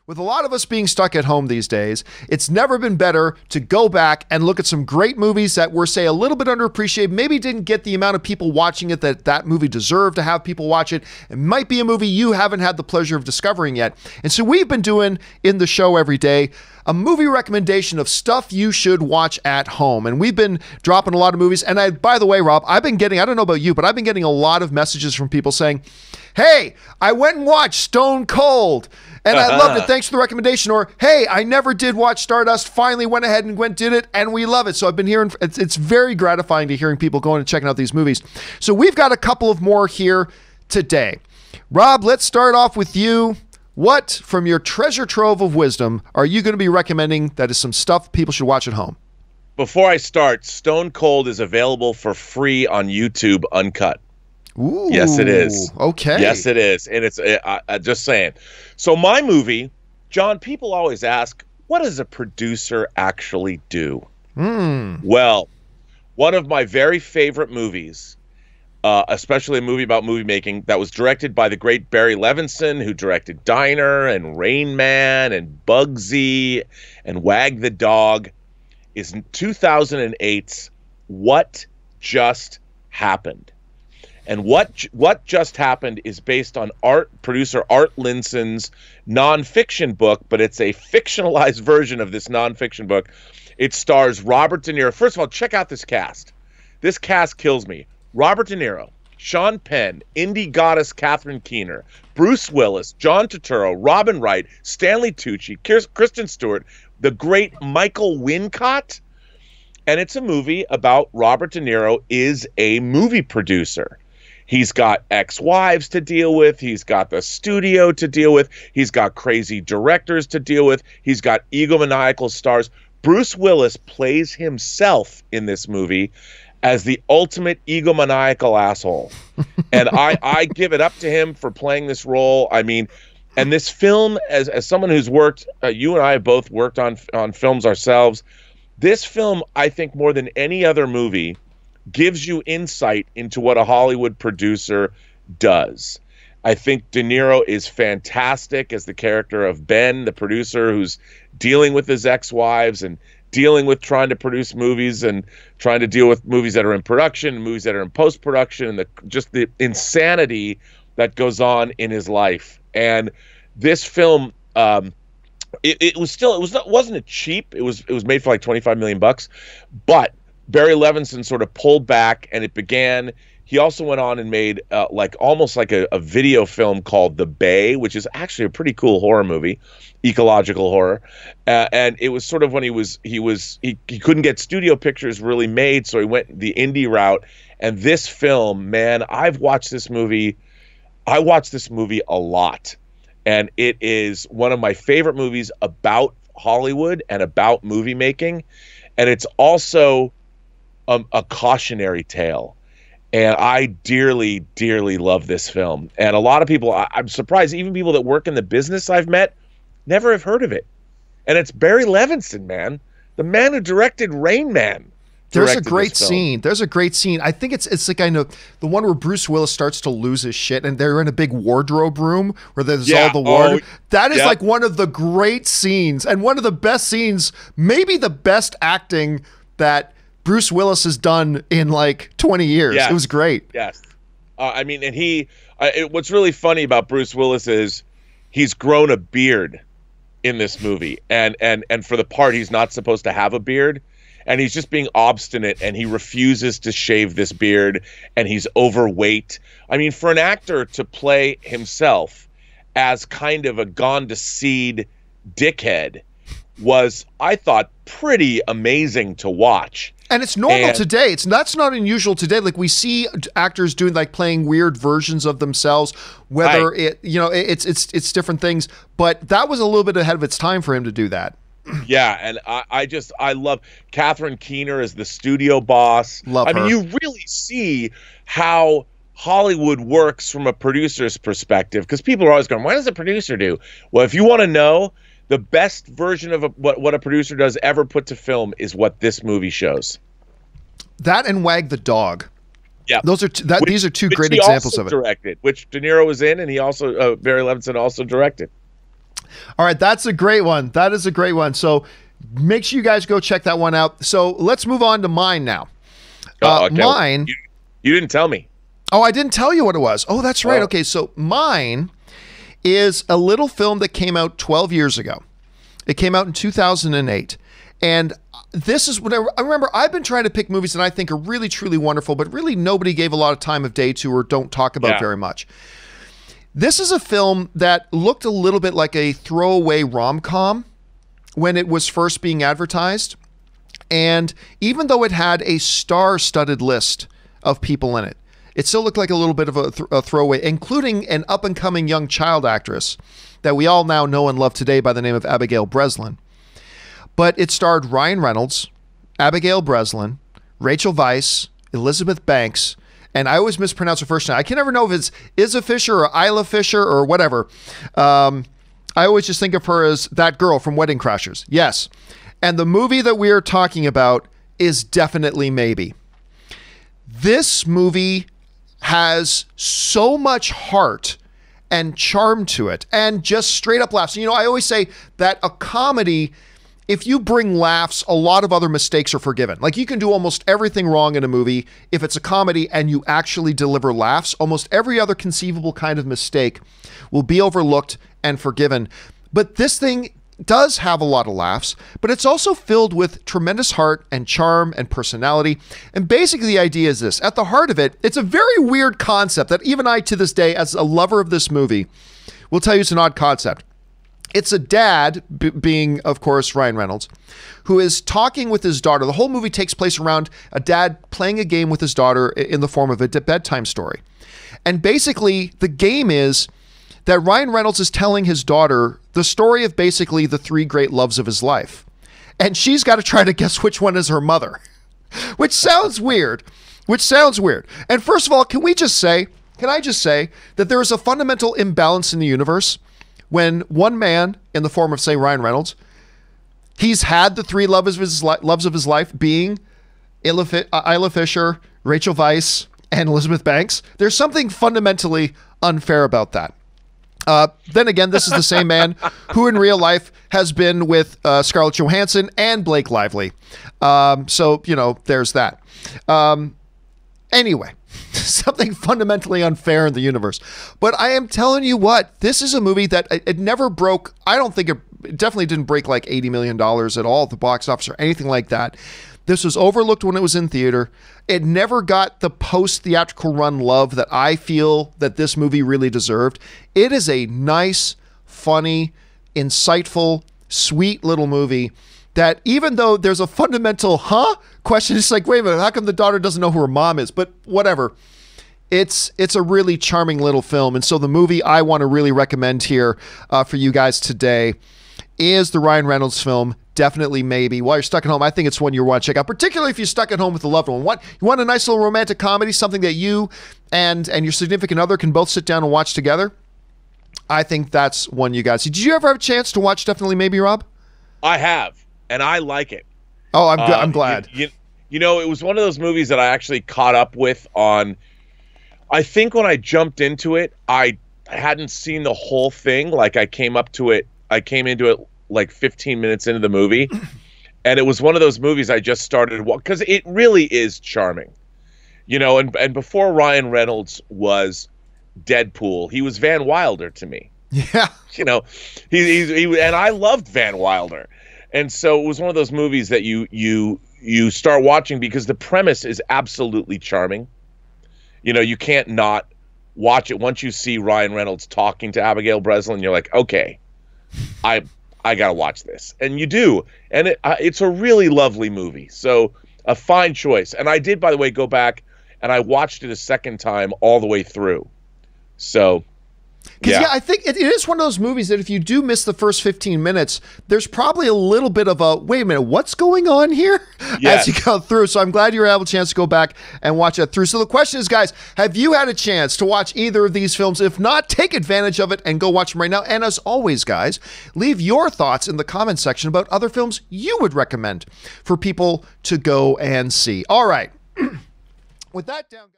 With a lot of us being stuck at home these days, it's never been better to go back and look at some great movies that were, say, a little bit underappreciated, maybe didn't get the amount of people watching it that movie deserved to have people watch it. It might be a movie you haven't had the pleasure of discovering yet. And so we've been doing in the show every day a movie recommendation of stuff you should watch at home. And we've been dropping a lot of movies. And by the way, Rob, I've been getting, I don't know about you, but I've been getting a lot of messages from people saying, hey, I went and watched Stone Cold and I loved it. Thanks for the recommendation. Or, hey, I never did watch Stardust. Finally went ahead and did it, and we love it. So I've been hearing, it's very gratifying to hearing people going and checking out these movies. So we've got a couple of more here today. Rob, let's start off with you. What, from your treasure trove of wisdom, are you going to be recommending that is some stuff people should watch at home? Before I start, Stone Cold is available for free on YouTube Uncut. Ooh, yes, it is. Okay. Yes, it is. And it's just saying. So my movie, John, people always ask, what does a producer actually do? Well, one of my very favorite movies, especially a movie about movie making, that was directed by the great Barry Levinson, who directed Diner and Rain Man and Bugsy and Wag the Dog, is in 2008's What Just Happened. And what just happened is based on producer Art Linson's nonfiction book, but it's a fictionalized version of this nonfiction book. It stars Robert De Niro. First of all, check out this cast. This cast kills me. Robert De Niro, Sean Penn, indie goddess Catherine Keener, Bruce Willis, John Turturro, Robin Wright, Stanley Tucci, Kristen Stewart, the great Michael Wincott. And it's a movie about Robert De Niro is a movie producer. He's got ex-wives to deal with. He's got the studio to deal with. He's got crazy directors to deal with. He's got egomaniacal stars. Bruce Willis plays himself in this movie as the ultimate egomaniacal asshole. And I give it up to him for playing this role. I mean, and this film, as someone who's worked, you and I have both worked on films ourselves. This film, I think more than any other movie, gives you insight into what a Hollywood producer does. I think De Niro is fantastic as the character of Ben, the producer who's dealing with his ex-wives and dealing with trying to produce movies and trying to deal with movies that are in production, movies that are in post-production, and just the insanity that goes on in his life. And this film, it wasn't cheap. It was made for like $25 million, but Barry Levinson sort of pulled back, and it began. He also went on and made almost like a video film called The Bay, which is actually a pretty cool horror movie, ecological horror. And it was sort of when he couldn't get studio pictures really made, so he went the indie route. And this film, man, I watched this movie a lot, and it is one of my favorite movies about Hollywood and about movie making, and it's also a cautionary tale. And I dearly, dearly love this film. And a lot of people, I'm surprised, even people that work in the business I've met, never have heard of it. And it's Barry Levinson, man. The man who directed Rain Man. There's a great scene. There's a great scene. I think it's like, I know, the one where Bruce Willis starts to lose his shit and they're in a big wardrobe room where there's all the wardrobe. That is like one of the great scenes and one of the best scenes, maybe the best acting that Bruce Willis has done in like 20 years. Yes. It was great. Yes. I mean, and what's really funny about Bruce Willis is he's grown a beard in this movie. And for the part, he's not supposed to have a beard. And he's just being obstinate, and he refuses to shave this beard, and he's overweight. I mean, for an actor to play himself as kind of a gone-to-seed dickhead was, I thought, pretty amazing to watch. And it's normal today. That's not unusual today. Like, we see actors doing, like, playing weird versions of themselves, whether it's different things. But that was a little bit ahead of its time for him to do that. Yeah, and I love Catherine Keener as the studio boss. Love her. I mean, you really see how Hollywood works from a producer's perspective, because people are always going, what does a producer do? Well, if you want to know, the best version of what a producer does ever put to film is what this movie shows. That and Wag the Dog. Yeah, these are two great examples of it. Directed, which De Niro was in, and he also Barry Levinson also directed. All right, that's a great one. That is a great one. So make sure you guys go check that one out. So let's move on to mine now. Okay. Mine. You didn't tell me. Oh, I didn't tell you what it was. Oh, that's right. Oh. Okay, so mine is a little film that came out 12 years ago. It came out in 2008. And this is what I remember. I've been trying to pick movies that I think are really, truly wonderful, but really nobody gave a lot of time of day to or don't talk about very much. This is a film that looked a little bit like a throwaway rom-com when it was first being advertised. And even though it had a star-studded list of people in it, it still looked like a little bit of a throwaway, including an up-and-coming young child actress that we all now know and love today by the name of Abigail Breslin. But it starred Ryan Reynolds, Abigail Breslin, Rachel Weisz, Elizabeth Banks, and I always mispronounce her first name. I can never know if it's Isa Fisher or Isla Fisher or whatever. I always just think of her as that girl from Wedding Crashers. Yes. And the movie that we are talking about is definitely Maybe. This movie has so much heart and charm to it and just straight up laughs. You know, I always say that a comedy, if you bring laughs, a lot of other mistakes are forgiven. Like you can do almost everything wrong in a movie. If it's a comedy and you actually deliver laughs, almost every other conceivable kind of mistake will be overlooked and forgiven. But this thing does have a lot of laughs, but it's also filled with tremendous heart and charm and personality. And basically the idea is this. At the heart of it, it's a very weird concept that even I, to this day, as a lover of this movie, will tell you it's an odd concept. It's a dad, being, of course, Ryan Reynolds, who is talking with his daughter. The whole movie takes place around a dad playing a game with his daughter in the form of a bedtime story. And basically, the game is that Ryan Reynolds is telling his daughter the story of basically the three great loves of his life. And she's got to try to guess which one is her mother, which sounds weird, And first of all, can I just say that there is a fundamental imbalance in the universe when one man, in the form of, say, Ryan Reynolds, he's had the three loves of his life being Isla Fisher, Rachel Weisz, and Elizabeth Banks. There's something fundamentally unfair about that. Then again, this is the same man who in real life has been with Scarlett Johansson and Blake Lively. So, you know, there's that. Anyway, something fundamentally unfair in the universe. But I am telling you what, this is a movie that it never broke. I don't think it definitely didn't break like $80 million at all at the box office or anything like that. This was overlooked when it was in theater. It never got the post-theatrical run love that I feel that this movie really deserved. It is a nice, funny, insightful, sweet little movie that even though there's a fundamental question, it's like, wait a minute, how come the daughter doesn't know who her mom is? But whatever. It's a really charming little film. And so the movie I want to really recommend here for you guys today is the Ryan Reynolds film, Definitely Maybe. While you're stuck at home, I think it's one you want to check out, particularly if you're stuck at home with a loved one. You want a nice little romantic comedy, something that you and your significant other can both sit down and watch together? I think that's one you guys see. Did you ever have a chance to watch Definitely Maybe, Rob? I have, and I like it. Oh, I'm glad. You know, it was one of those movies that I actually caught up with on, I think when I jumped into it, I hadn't seen the whole thing. Like I came into it like 15 minutes into the movie, and it was one of those movies I just started because it really is charming, you know. And before Ryan Reynolds was Deadpool, he was Van Wilder to me. Yeah, you know, he and I loved Van Wilder, and so it was one of those movies that you start watching because the premise is absolutely charming. You know, you can't not watch it once you see Ryan Reynolds talking to Abigail Breslin. You're like, okay, I gotta watch this, and you do, and it's a really lovely movie. So a fine choice. And I did, by the way, go back and I watched it a second time all the way through. So yeah, I think it is one of those movies that if you do miss the first 15 minutes, there's probably a little bit of a, wait a minute, what's going on here? Yes. As you go through. So I'm glad you were able to chance to go back and watch that through. So the question is, guys, have you had a chance to watch either of these films? If not, take advantage of it and go watch them right now. And as always, guys, leave your thoughts in the comment section about other films you would recommend for people to go and see. All right. With that down...